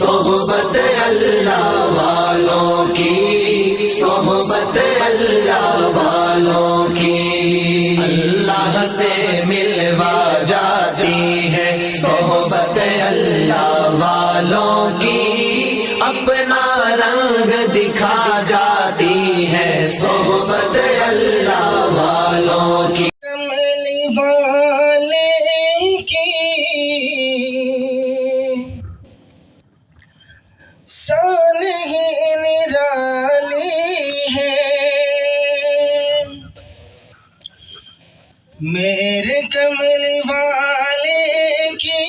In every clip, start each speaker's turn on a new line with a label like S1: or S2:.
S1: صحبت اللہ والوں کی، صحبت اللہ والوں کی، اللہ سے ملوا جاتی ہے صحبت اللہ والوں کی، اپنا رنگ دکھا جاتی ہے صحبت اللہ والوں کی۔
S2: کملی والے کی شان ہی نرالی ہے، میرے کملی والے کی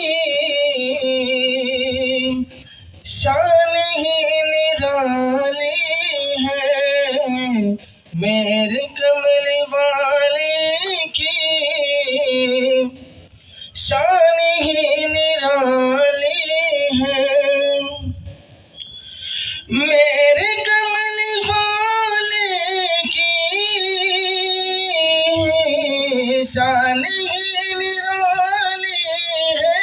S2: شان ہی نرالی ہے، میرے کملی والے کی شان ہی نرالی ہے، میرے کملی والے کی شان ہی نرالی ہے،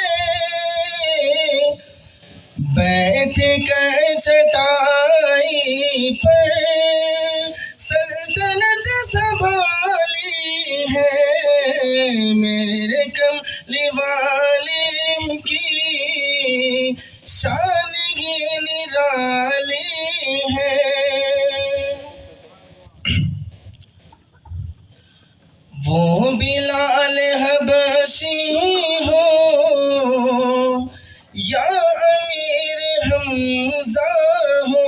S2: بیٹھ کر چٹائی پر سلطنت سنبھالی ہے، میرے کملی والے کی شان ہی نرالی ہے۔ وہ بلال حبشی ہو یا امیر حمزہ ہو،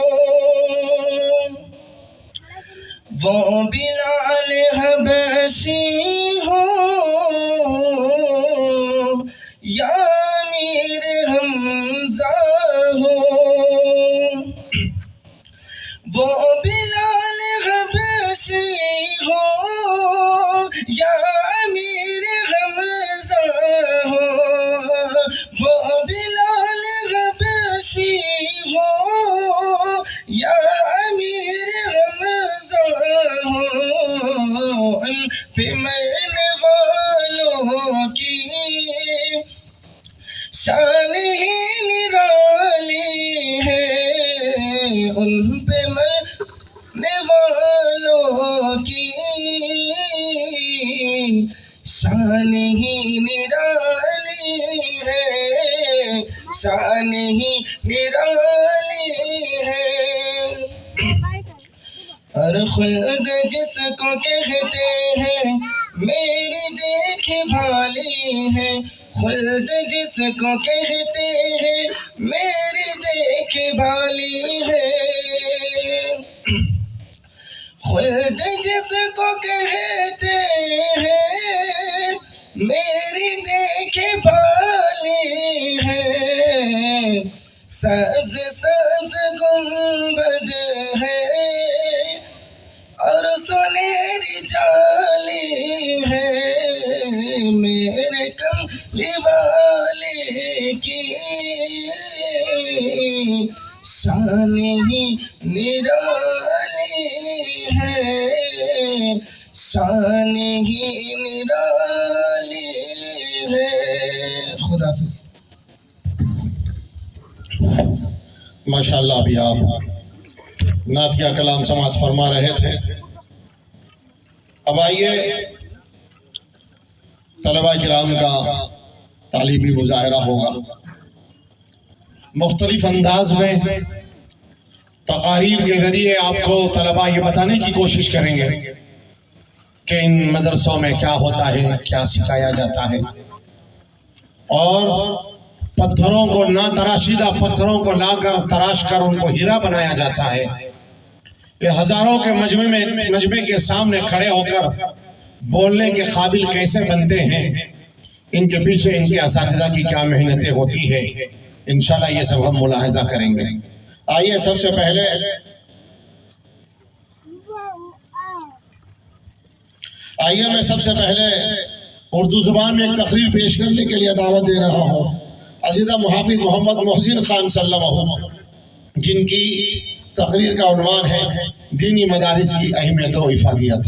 S2: وہ بلال حبشی ہو یا امیر حمزہ ہو، وہ بلال حبشی ہو یا امیر حمزہ ہو، وہ بلال حبشی ہو یا امیر حمزہ ہو، ان پہ مرنے والوں کی شان ہی نرالی ہے، ان پہ مرنے والوں کی شان ہی نرالی ہے، شان ہی نرالی ہے، اور خلد جس کو کہتے ہیں میری دیکھ بھالی ہے، خلد جس کو کہتے ہیں میری دیکھ بھالی ہے، خلد جس کو کہتے ہیں میری دیکھ بھالی ہے، سبز سبز گنبد ہے اور سنہری جالی ہے، میرے کملی والے کی شان ہی نرالی ہے، شان ہی نرالی ہے۔ خدا حافظ۔
S3: ماشاءاللہ ابھی آپ نعتیہ کلام سماعت فرما رہے تھے، اب آئیے طلبہ کرام کا تعلیمی مظاہرہ ہوگا، مختلف انداز میں تقاریر کے ذریعے آپ کو طلبہ یہ بتانے کی کوشش کریں گے کہ ان مدرسوں میں کیا ہوتا ہے، کیا سکھایا جاتا ہے، اور پتھروں کو تراشیدہ پتھروں کو لا کر تراش کر ان کو ہیرا بنایا جاتا ہے، یہ ہزاروں کے مجمع کے سامنے کھڑے ہو کر بولنے کے قابل کیسے بنتے ہیں، ان کے پیچھے ان کے اساتذہ کی کیا محنتیں ہوتی ہے، انشاءاللہ یہ سب ہم ملاحظہ کریں گے۔ آئیے سب سے پہلے اردو زبان میں ایک تقریر پیش کرنے کے لیے دعوت دے رہا ہوں عزیزہ محافظ محمد محسن خان صلی اللہ علیہ وسلم، جن کی تقریر کا عنوان ہے دینی مدارس کی اہمیت و افادیت۔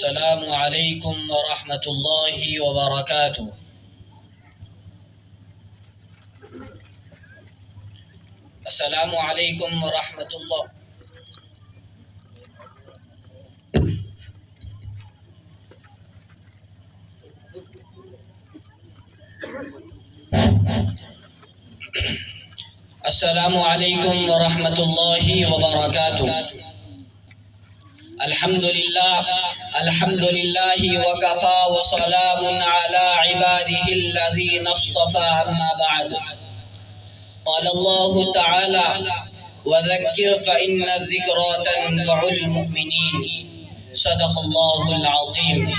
S4: السلام علیکم ورحمۃ اللہ وبرکاتہ۔ السلام علیکم ورحمۃ اللہ۔ السلام علیکم ورحمۃ اللہ وبرکاتہ۔ الحمد للہ وکفا وسلام علی عباده الذین اصطفى اما بعد۔ قال اللہ تعالی وذکر فإن الذکرى تنفع المؤمنین۔ صدق اللہ العظیم۔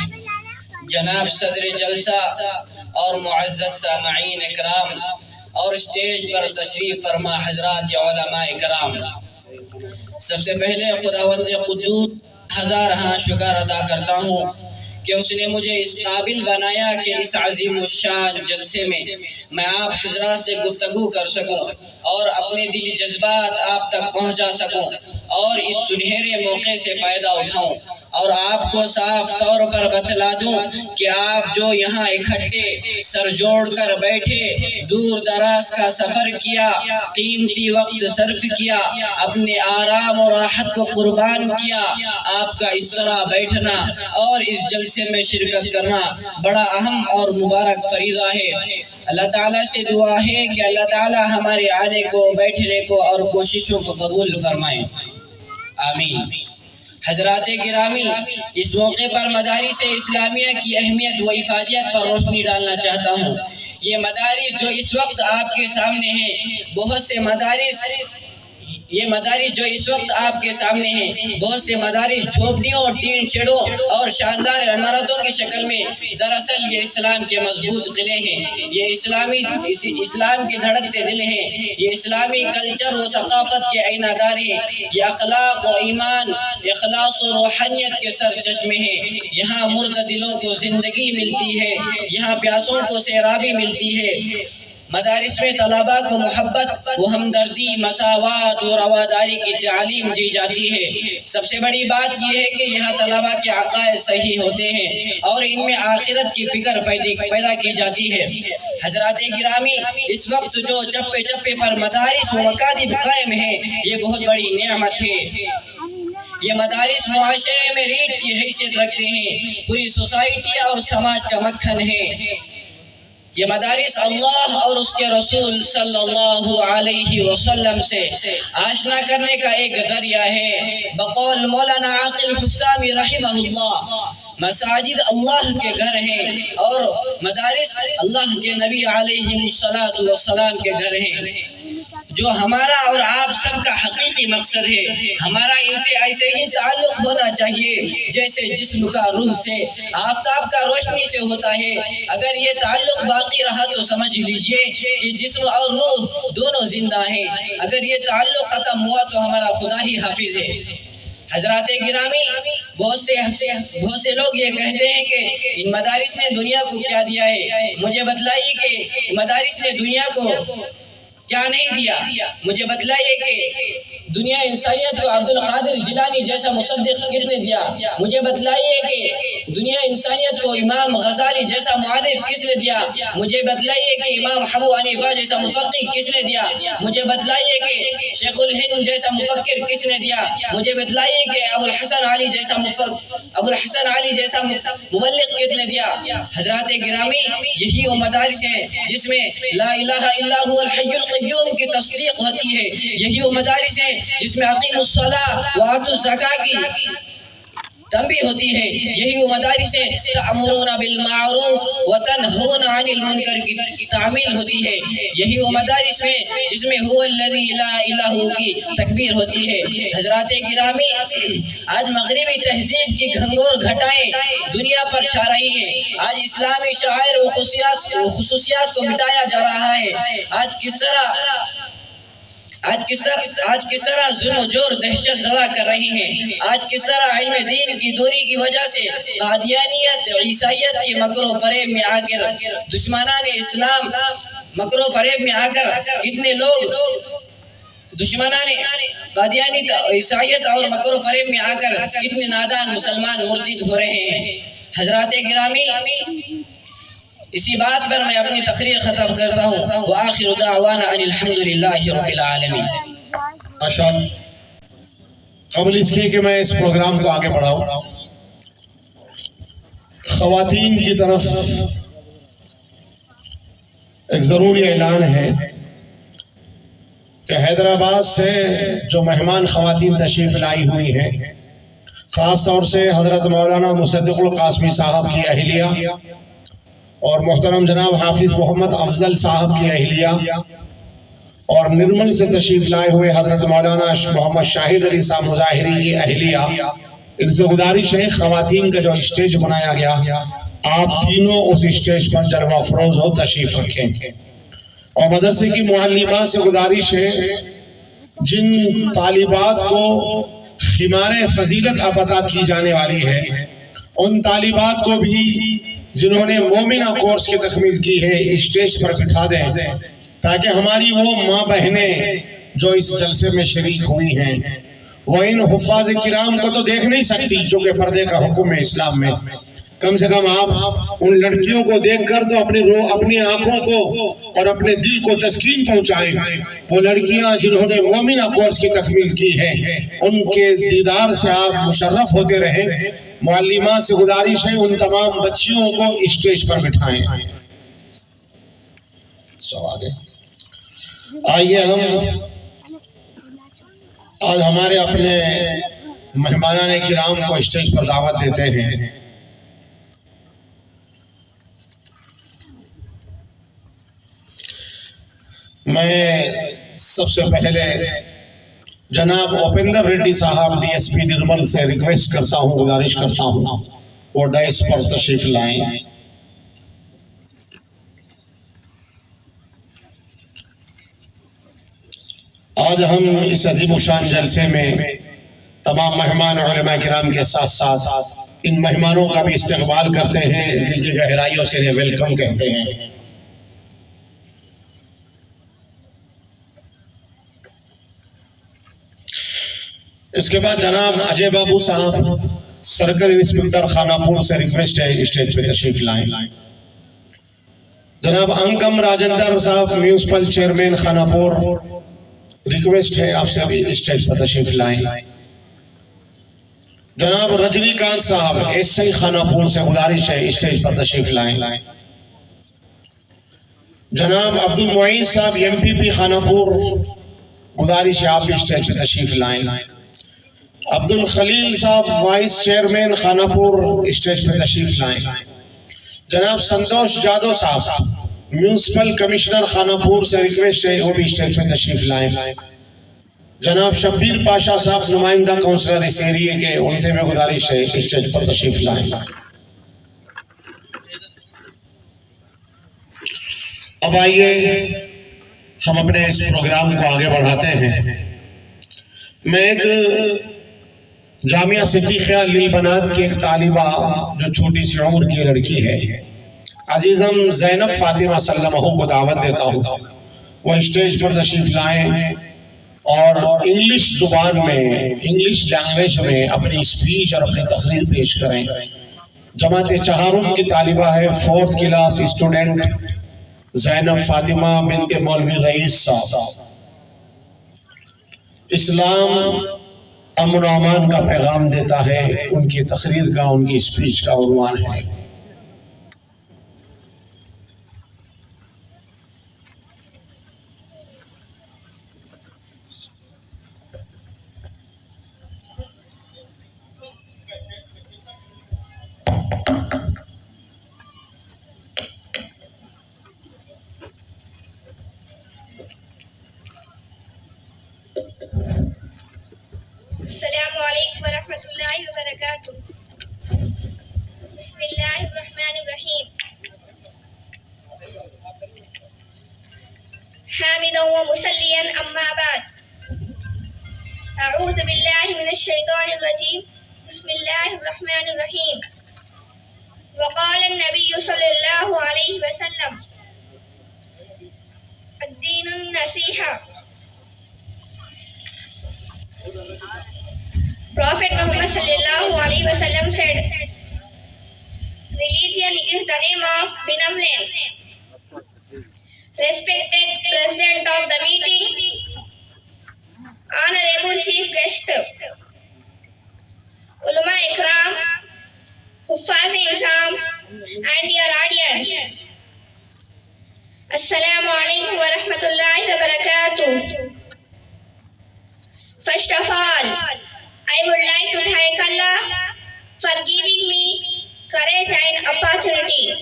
S4: جناب صدر جلسہ اور معزز سامعین اکرام اور اسٹیج پر تشریف فرما حضرات علماء اکرام، سب سے پہلے خداوند قدوس ہزار شکر ادا کرتا ہوں کہ اس نے مجھے اس قابل بنایا کہ اس عظیم الشان جلسے میں آپ حضرات سے گفتگو کر سکوں اور اپنے دلی جذبات آپ تک پہنچا سکوں اور اس سنہرے موقع سے فائدہ اٹھاؤں اور آپ کو صاف طور پر بتلا دوں کہ آپ جو یہاں اکٹھے سر جوڑ کر بیٹھے، دور دراز کا سفر کیا، قیمتی وقت صرف کیا، اپنے آرام اور راحت کو قربان کیا، آپ کا اس طرح بیٹھنا اور اس جلسے میں شرکت کرنا بڑا اہم اور مبارک فریضہ ہے۔ اللہ تعالیٰ سے دعا ہے کہ اللہ تعالیٰ ہمارے آنے کو، بیٹھنے کو اور کوششوں کو قبول فرمائیں، آمین۔ حضرات گرامی، اس موقع پر مدارس اسلامیہ کی اہمیت و افادیت پر روشنی ڈالنا چاہتا ہوں۔ یہ مدارس جو اس وقت آپ کے سامنے ہیں، بہت سے مدارس جو اس وقت آپ کے سامنے ہیں، بہت سے مدارس جھوپڑیوں، ٹین شیڈوں اور شاندار عمارتوں کی شکل میں، دراصل یہ اسلام کے مضبوط قلعے ہیں، یہ اسلام کے دھڑکتے دل ہیں، یہ اسلامی کلچر و ثقافت کے آئینہ دار ہیں، یہ اخلاق و ایمان، اخلاص و روحانیت کے سر چشمے ہیں۔ یہاں مردہ دلوں کو زندگی ملتی ہے، یہاں پیاسوں کو سیرابی ملتی ہے۔ مدارس میں طلباء کو محبت و ہمدردی، مساوات و رواداری کی تعلیم دی جاتی ہے۔ سب سے بڑی بات یہ ہے کہ یہاں طلباء کے عقائد صحیح ہوتے ہیں اور ان میں آخرت کی فکر پیدا کی جاتی ہے۔ حضرات گرامی، اس وقت جو چپے چپے پر مدارس و مکاتب قائم ہیں، یہ بہت بڑی نعمت ہے۔ یہ مدارس معاشرے میں ریڑھ کی حیثیت رکھتے ہیں، پوری سوسائٹی اور سماج کا مکھن ہے۔ یہ مدارس اللہ اور اس کے رسول صلی اللہ علیہ وسلم سے آشنا کرنے کا ایک ذریعہ ہے۔ بقول مولانا عاقل حسامی رحمہ اللہ، مساجد اللہ کے گھر ہیں اور مدارس اللہ کے نبی علیہ السلام کے گھر ہیں۔ جو ہمارا اور آپ سب کا حقیقی مقصد ہے، ہمارا ان سے ایسے ہی تعلق ہونا چاہیے جیسے جسم کا روح سے، آفتاب کا روشنی سے ہوتا ہے۔ اگر یہ تعلق باقی رہا تو سمجھ لیجئے کہ جسم اور روح دونوں زندہ ہیں، اگر یہ تعلق ختم ہوا تو ہمارا خدا ہی حافظ ہے۔ حضرات گرامی، بہت سے لوگ یہ کہتے ہیں کہ ان مدارس نے دنیا کو کیا دیا ہے۔ مجھے بتلائیے کہ مدارس نے دنیا کو کیا نہیں دیا۔ مجھے بتلائیے کہ دنیا انسانیت کو عبد القادر جیلانی جیسا مصدق کس نے دیا؟ مجھے بتلائیے کہ دنیا انسانیت کو امام غزالی جیسا معرف کس نے دیا؟ مجھے بتلائیے کہ امام ابو حنیفہ جیسا مفقہ کس نے دیا؟ مجھے بتلائیے کہ شیخ الہند جیسا مفکر کس نے دیا؟ مجھے بتلائیے کہ ابو الحسن علی جیسا مبلغ کس نے دیا؟ حضرات گرامی، یہی وہ مدارس ہیں جس میں لا الہ الا هو الحی القیوم کی تصدیق ہوتی ہے، یہی وہ مدارس ہیں جس میں اقیموا الصلاۃ وآتوا الزکاۃ کی تنبیہ ہوتی ہے، یہی وہ مدارس ہیں تأمرون بالمعروف وتنہون عن المنکر کی تعمیل ہوتی ہے، یہی وہ مدارس ہیں جس میں هو الذی لا الہ کی تکبیر ہوتی ہے۔ حضرات گرامی، آج مغربی تہذیب کی گھنگور گھٹائیں دنیا پر چھا رہی ہیں، آج اسلامی شعائر و خصوصیات کو مٹایا جا رہا ہے۔ آج کس طرح ظلم و جور دہشت زدہ کر رہی ہیں، آج کس طرح علم دین کی دوری کی وجہ سے قادیانیت، عیسائیت کی مکر و فریب میں آ کر دشمنان اسلام کتنے لوگ دشمنان قادیانی عیسائیت اور مکر و فریب میں آ کر کتنے نادان مسلمان مرتد ہو رہے ہیں۔ حضرات گرامی، اسی بات پر میں اپنی تقریر ختم کرتا ہوں۔ وآخر دعوانا ان الحمدللہ رب العالمین۔
S3: اشار قبل اس کے کہ میں اس پروگرام کو آگے بڑھاؤں، خواتین کی طرف ایک ضروری اعلان ہے کہ حیدرآباد سے جو مہمان خواتین تشریف لائی ہوئی ہیں، خاص طور سے حضرت مولانا مصدق القاسمی صاحب کی اہلیہ اور محترم جناب حافظ محمد افضل صاحب کی اہلیہ اور نرمل سے تشریف لائے ہوئے حضرت مولانا محمد شاہد علی صاحب مظاہری کی اہلیہ، ان سے گزارش ہے خواتین کا جو اسٹیج بنایا گیا، آپ تینوں اس اسٹیج پر جلوہ افروز ہو تشریف رکھیں۔ اور مدرسے کی معلمات سے گزارش ہے جن طالبات کو خمار فضیلت عطا کی جانے والی ہے، ان طالبات کو بھی جنہوں نے مومنہ کورس کی تکمیل کی ہے اسٹیج پر بٹھا دیں، تاکہ ہماری وہ ماں بہنیں جو اس جلسے میں شریک ہوئی ہیں وہ ان حفاظ کرام کو تو دیکھ نہیں سکتی جو کہ پردے کا حکم ہے اسلام میں، کم سے کم آپ ان لڑکیوں کو دیکھ کر تو اپنی آنکھوں کو اور اپنے دل کو تسکین پہنچائیں۔ وہ لڑکیاں جنہوں نے مومنہ کورس کی تکمیل کی ہے ان کے دیدار سے آپ مشرف ہوتے رہیں۔ معلمات سے گزارش ہے ان تمام بچیوں کو اسٹیج پر بٹھائیں۔ آئیے ہم آج ہمارے اپنے مہمانان کرام کو اسٹیج پر دعوت دیتے ہیں۔ میں سب سے پہلے جناب اوپندر ریڈی صاحب ڈی ایس پی نرمل سے ریکویسٹ کرتا ہوں، گزارش کرتا ہوں وہ ڈائس پر تشریف لائیں۔ آج ہم اس عظیم الشان جلسے میں تمام مہمان علماء کرام کے ساتھ ساتھ ان مہمانوں کا بھی استقبال کرتے ہیں، دل کی گہرائیوں سے انہیں ویلکم کہتے ہیں۔ اس کے بعد جناب اجے بابو صاحب سرکل انسپکٹر خانہ پور سے ریکویسٹ ہے اسٹیج پہ تشریف لائیں۔ جناب انکم راجندر صاحب میونسپل چیئرمین خانہ پور، ریکویسٹ ہے آپ سے ابھی اسٹیج پر تشریف لائیں۔ جناب رجنی کانت صاحب ایس آئی خانہ پور سے گزارش ہے اسٹیج پر تشریف لائیں۔ جناب عبد المعین صاحب ایم پی پی خانہ پور، گزارش ہے آپ بھی اسٹیج پر تشریف لائیں۔ عبد الخلیل صاحب وائس چیئرمین خانہ پور اسٹیج پر تشریف لائیں۔ جناب سنتوش جادو صاحب میونسپل کمشنر خانہ پور سے ریکویسٹ ہے وہ بھی اسٹیج پر تشریف لائیں۔ جناب شبیر پاشا صاحب نمائندہ کونسلر اس ایریے کے، ان سے میں گزارش ہے اسٹیج پر تشریف لائیں۔ اب آئیے ہم اپنے اس پروگرام کو آگے بڑھاتے ہیں۔ میں ایک جامعہ صدیقیہ للبنات کی ایک طالبہ جو چھوٹی سی عمر کی لڑکی ہے، عزیزم زینب فاطمہ سلمہ کو دعوت دیتا ہوں وہ اسٹیج پر تشریف لائیں اور انگلش زبان میں، انگلش لینگویج میں اپنی اسپیچ اور اپنی تقریر پیش کریں۔ جماعت چہارم کی طالبہ ہے، 4th کلاس اسٹوڈنٹ زینب فاطمہ بنت مولوی رئیس صاحب۔ اسلام امن و امان کا پیغام دیتا ہے، ان کی تقریر کا، ان کی اسپیچ کا عنوان ہے
S5: السلام علیکم ورحمۃ اللہ وبرکاتہ۔ بسم اللہ الرحمن الرحیم۔ حامدا ومصلیا اما بعد، اعوذ باللہ من الشیطان الرجیم، بسم اللہ الرحمن الرحیم۔ وقال النبی صلی اللہ علیہ وسلم الدین النصیحہ۔ Prophet Muhammad sallallahu alaihi wasallam said, religion is the name of benevolence. Respected President of the meeting, Honorable Chief Guest, Ulama Ikram, Huffaz-e-Izam, and dear audience, Assalamu alaikum wa rahmatullahi wa barakatuh. First of all, I would like to thank Allah for giving me courage and opportunity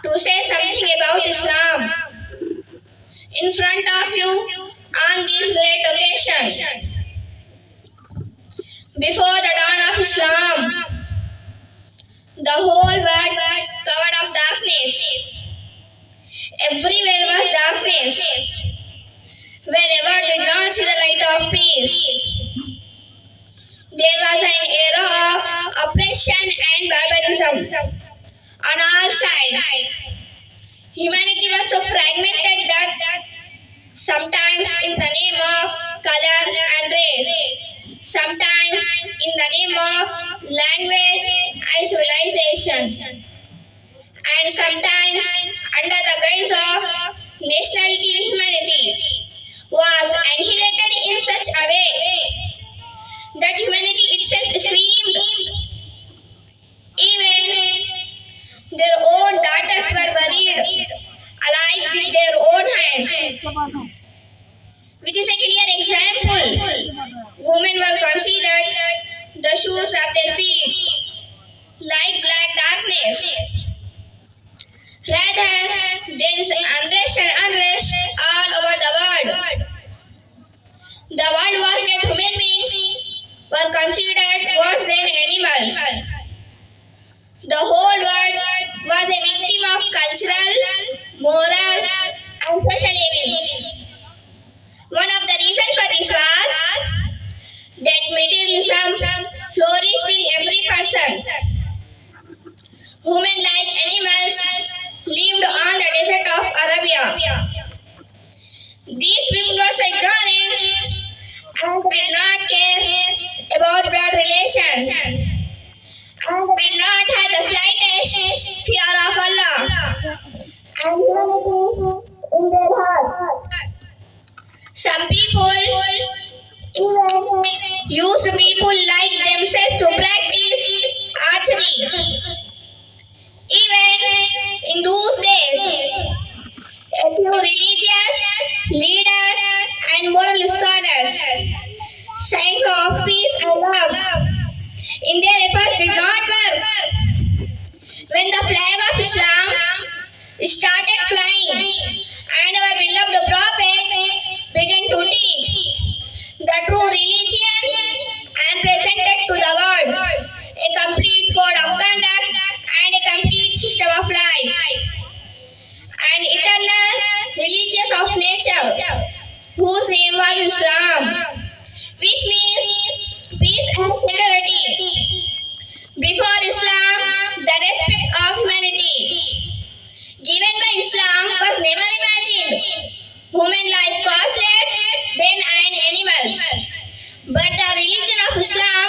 S5: to say something about Islam in front of you on this great occasion. Before the dawn of Islam, the whole world covered of darkness. Everywhere was darkness. Wherever did not see the light of peace. There was an era of oppression and barbarism on all sides. Humanity was so fragmented that sometimes in the name of color and race, sometimes in the name of language and civilization, and sometimes under the guise of nationality and humanity, was annihilated in such a way that humanity itself screamed. Even their own daughters were buried alive with their own hands, which is a clear example. Women were considered the shoes of their feet, like black darkness. Rather, there is unrest and unrest all over the world. The world was that human beings were considered worse than animals. The whole world was a victim of cultural, moral, and social evils. One of the reasons for this was that materialism flourished in every person. Women, like animals, lived on the desert of Arabia. These women were so ignorant and did not care about blood relations and did not have the slightest fear of Allah and humanity in their hearts. Some people used people like themselves to practice archery. Even in those days, a few religious leaders and moral scholars sang of peace and love. In their efforts did not work. When the flag of Islam started flying and our beloved Prophet began to teach the true religion and presented to the world a complete code of conduct and a complete system of life, an eternal religion of nature, whose name was Islam, which means peace and security. Before Islam, the respect of humanity given by Islam was never imagined. Human life cost less than an animal. But the religion of Islam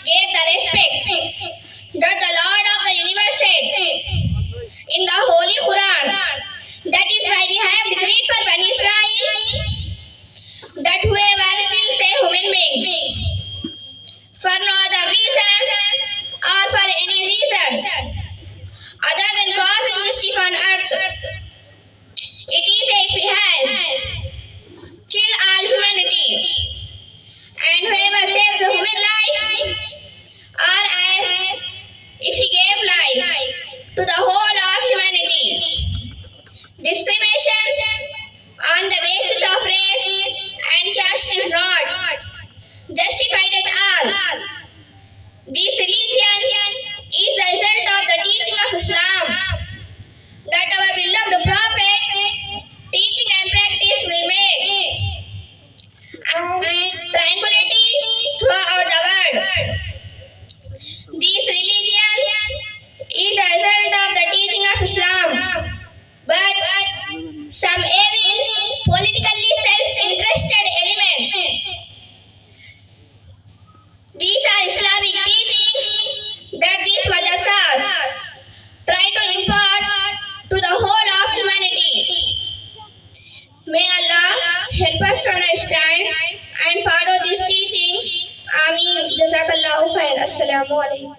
S5: gave the respect that the Lord of the universe said in the Holy Quran. That is why we have decreed for Bani Israel that whoever will say human being for no other reason or for any reason other than causing mischief on earth, it is if he has help us to understand and follow these teachings. Ameen. Jazakallahu khair. Assalamu alaikum.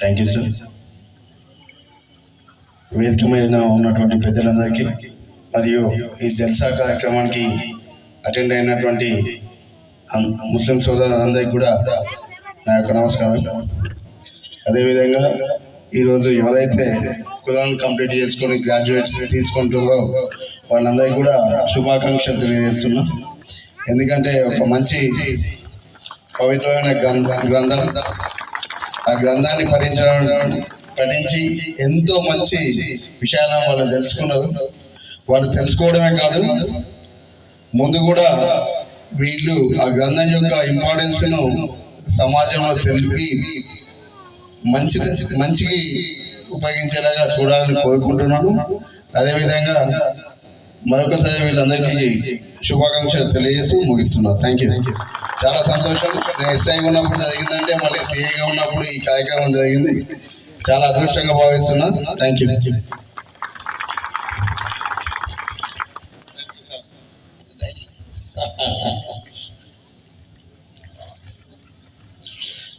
S6: Thank you sir. వేదిక మీద ఉన్నటువంటి పెద్దలందరికీ మరియు ఈ జల్సా కార్యక్రమానికి attend అయినటువంటి ముస్లిం సోదరులందరికీ కూడా నా యొక్క నమస్కారం। అదేవిధంగా ఈరోజు ఎవరైతే కులాన్ని కంప్లీట్ చేసుకొని గ్రాడ్యుయేట్స్ తీసుకుంటుందో వాళ్ళందరికీ కూడా శుభాకాంక్షలు తెలియజేస్తున్నా। ఎందుకంటే ఒక మంచి పవిత్రమైన గ్రంథం, ఆ గ్రంథాన్ని పఠించి ఎంతో మంచి విషయాలను వాళ్ళు తెలుసుకున్నారు। వాళ్ళు తెలుసుకోవడమే కాదు, ముందు కూడా వీళ్ళు ఆ గ్రంథం యొక్క ఇంపార్టెన్స్ను సమాజంలో తెలిపి మంచికి ఉపయోగించేలాగా చూడాలని కోరుకుంటున్నాను। అదేవిధంగా మరొకసారి వీళ్ళందరికీ శుభాకాంక్షలు తెలియజేస్తూ ముగిస్తున్నాను। Thank you. చాలా సంతోషం। నేను ఎస్ఐగా ఉన్నప్పుడు జరిగిందంటే మళ్ళీ సిఐగా ఉన్నప్పుడు ఈ కార్యక్రమం జరిగింది, చాలా అదృష్టంగా భావిస్తున్నా। Thank you.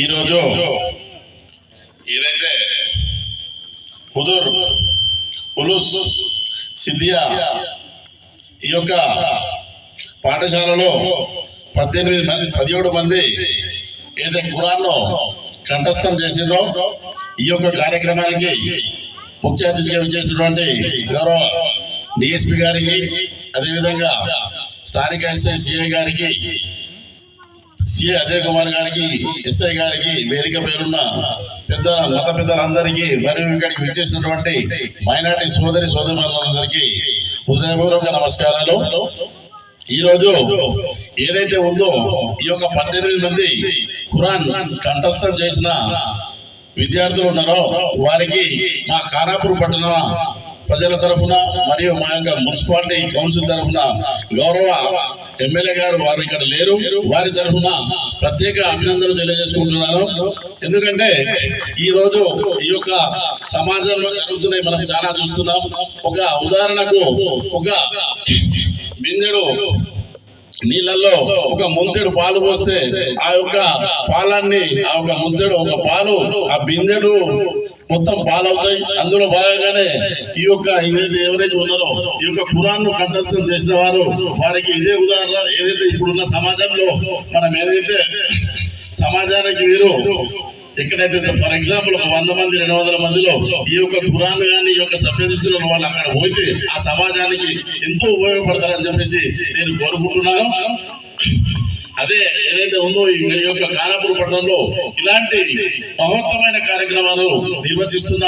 S7: ఈ రోజు ఏదైతే హుదూర్ ఉలుస్ సిద్దియా ఈ యొక్క పాఠశాలలో 17 మంది ఏదైతే ఖురాన్ను కంఠస్థం చేసిండ్రో ఈ యొక్క కార్యక్రమానికి ముఖ్య అతిథిగా విచ్చేసినటువంటి గౌరవ డిఎస్పి గారికి, అదేవిధంగా స్థానిక ఎస్ఐ సిఐ గారికి, సిఐ అజయ్ కుమార్ గారికి, ఎస్ఐ గారికి, వేదిక పేరున్న మత పెద్దలందరికీ మరియు ఇక్కడికి విచ్చేసినటువంటి మైనార్టీ సోదరులందరికీ హృదయపూర్వక నమస్కారాలు. ఈరోజు ఏదైతే ఉందో ఈ యొక్క 18 మంది ఖురాన్ కంఠస్థం చేసిన విద్యార్థులు ఉన్నారో వారికి మా ఖానాపూర్ పట్టణ ప్రజల తరఫున మరియు మా యొక్క మున్సిపాలిటీ కౌన్సిల్ తరఫున గౌరవ ఎమ్మెల్యే గారు వారు ఇక్కడ లేరు, వారి తరఫున ప్రత్యేక అభినందనలు తెలియజేసుకుంటున్నాను. ఎందుకంటే ఈ రోజు ఈ యొక్క సమాజంలో జరుగుతున్నాయి మనం చాలా చూస్తున్నాం. ఒక ఉదాహరణకు ఒక బిందెడు నీళ్ళల్లో ఒక ముంతెడు పాలు పోస్తే ఆ యొక్క పాలన్నీ ఆ యొక్క ముంతెడు ఒక పాలు ఆ బిందెడు మొత్తం పాలవుతాయి. అందులో భాగంగానే ఈ యొక్క ఎవరైతే ఉన్నారో ఈ యొక్క ఖురాన్ను కంఠస్థం చేసిన వారు వారికి ఇదే ఉదాహరణ. ఏదైతే ఇప్పుడున్న సమాజంలో మనం ఏదైతే సమాజానికి వీరు ఎక్కడైతే ఫర్ ఎగ్జాంపుల్ ఒక 100 మంది 200 మందిలో ఈ యొక్క ఖురాన్ కానీ ఈ యొక్క సభ్యదిస్తున్న వాళ్ళు అక్కడ పోతే ఆ సమాజానికి ఎంతో ఉపయోగపడతారని చెప్పేసి నేను కోరుకుంటున్నాను. అదే ఏదైతే ఉందో ఈ యొక్క ఖానాపూర్ పట్టణంలో ఇలాంటి మహోత్తమైన కార్యక్రమాలు నిర్వహిస్తున్న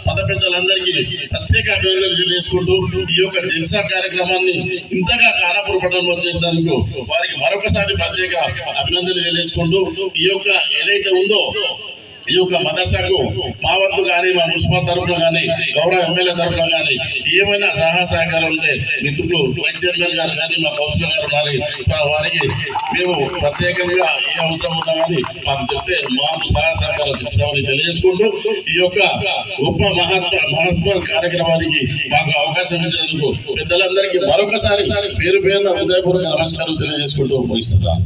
S7: పద పెద్దలందరికీ ప్రత్యేక అభినందనలు తెలియజేసుకుంటూ ఈ యొక్క జల్సా కార్యక్రమాన్ని ఇంతగా ఖానాపూర్ పట్టణంలో చేసినందుకు వారికి మరొకసారి ప్రత్యేక అభినందనలు తెలియజేసుకుంటూ ఈ యొక్క ఏదైతే ఉందో ఈ యొక్క మదర్సాకు మా వద్దు కానీ మా మున్సిపల్ తరఫున కానీ గౌరవ ఎమ్మెల్యే తరఫున కానీ ఏమైనా సహకారం ఉంటే మిత్రులు వైస్ చైర్మన్ గారు కానీ మా కౌన్సిలర్ గారు కానీ వారికి మేము ప్రత్యేకంగా ఏ అవసరం ఉన్నా కానీ మాకు చెప్తే మాకు సహకారం ఇస్తామని తెలియజేసుకుంటూ ఈ యొక్క గొప్ప మహాత్మ కార్యక్రమానికి మాకు అవకాశం ఇచ్చినందుకు పెద్దలందరికీ మరొకసారి పేరు పేరున హృదయపూర్వక నమస్కారం తెలియజేసుకుంటూ ముగిస్తున్నాను.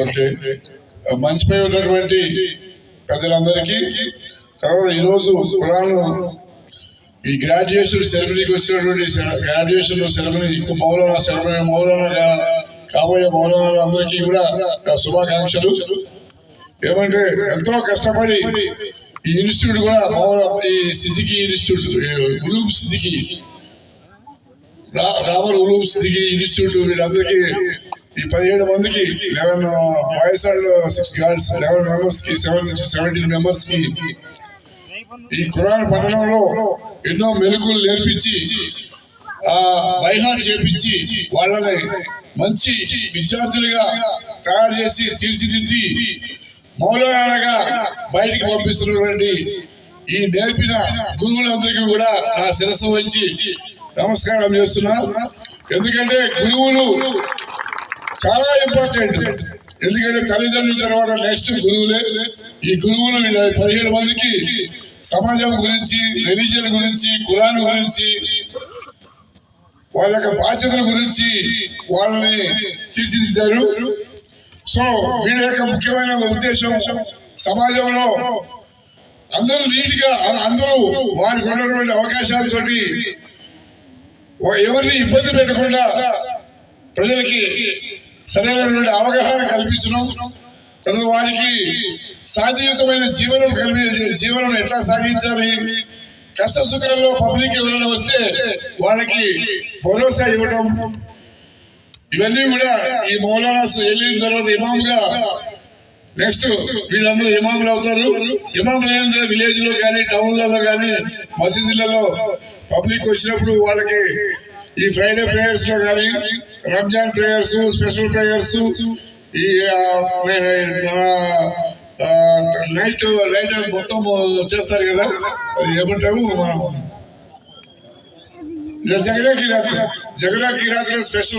S8: ఓకే, మంచిపై ఉన్నటువంటి పెద్దలందరికీ తర్వాత ఈరోజు ఖురాన్ ఈ గ్రాడ్యుయేషన్ సెరమనీకి వచ్చినటువంటి గ్రాడ్యుయేషన్ సెరమనీ మౌలానా కాబోయే మౌలానా అందరికీ కూడా శుభాకాంక్షలు. ఏమంటే ఎంతో కష్టపడి ఈ ఇన్స్టిట్యూట్ కూడా ఈ సిద్దికి ఇన్స్టిట్యూట్ ఉలూమ్ సిద్దికి రామర్ ఉలూమ్ సిద్దికి ఇన్స్టిట్యూట్ వీళ్ళందరికీ ఈ 17 మందికి 11 బాయ్స్ అండ్ 6 గర్ల్స్ 11 మెంబర్స్ కి 17 మెంబర్స్ కి ఈ ఖురాన్ పఠనంలో ఎన్నో మెలకువలు నేర్పించి బైహార్ట్ చేపించి వాళ్ళని మంచి విద్యార్థులుగా తయారు చేసి తీర్చిదిద్ది మౌలానాగా బయటికి పంపిస్తున్నటువంటి ఈ నేర్పిన గురువులందరికీ కూడా నా శిరస్సు వచ్చి నమస్కారం చేస్తున్నా. ఎందుకంటే గురువులు చాలా ఇంపార్టెంట్. ఎందుకంటే తల్లిదండ్రుల తర్వాత నెక్స్ట్ గురువులే. ఈ గురువులు 17 మందికి సమాజం గురించి, రిలీజియన్ గురించి, ఖురాన్ గురించి, వాళ్ళ యొక్క బాధ్యతల గురించి వాళ్ళని తీర్చిదిద్దారు. సో వీళ్ళ యొక్క ముఖ్యమైన ఉద్దేశం సమాజంలో అందరూ నీట్గా అందరూ వారికి ఉన్నటువంటి అవకాశాలతోటి ఎవరిని ఇబ్బంది పెట్టకుండా ప్రజలకి సరైనటువంటి అవగాహన కల్పించడం, తర్వాత వారికి శాంతియుతమైన జీవనం ఎట్లా సాగించాలి, కష్ట సుఖాల్లో పబ్లిక్ ఎవరైనా వస్తే వాళ్ళకి భరోసా ఇవ్వడం, ఇవన్నీ కూడా ఈ మౌలానాస్ వెళ్ళిన తర్వాత ఇమామ్గా నెక్స్ట్ వీళ్ళందరూ ఇమాములు అవుతారు. ఇమాములు అయిన విలేజ్ లో కానీ టౌన్లలో కానీ మసీదులలో పబ్లిక్ వచ్చినప్పుడు వాళ్ళకి ఈ ఫ్రైడే ప్రేయర్స్ లో కానీ రంజాన్ ప్రేయర్స్, స్పెషల్ ప్రేయర్స్, ఈ నైట్ మొత్తం చేస్తారు కదా, ఏమంటారు మనం జగరా కి రాత్రి స్పెషల్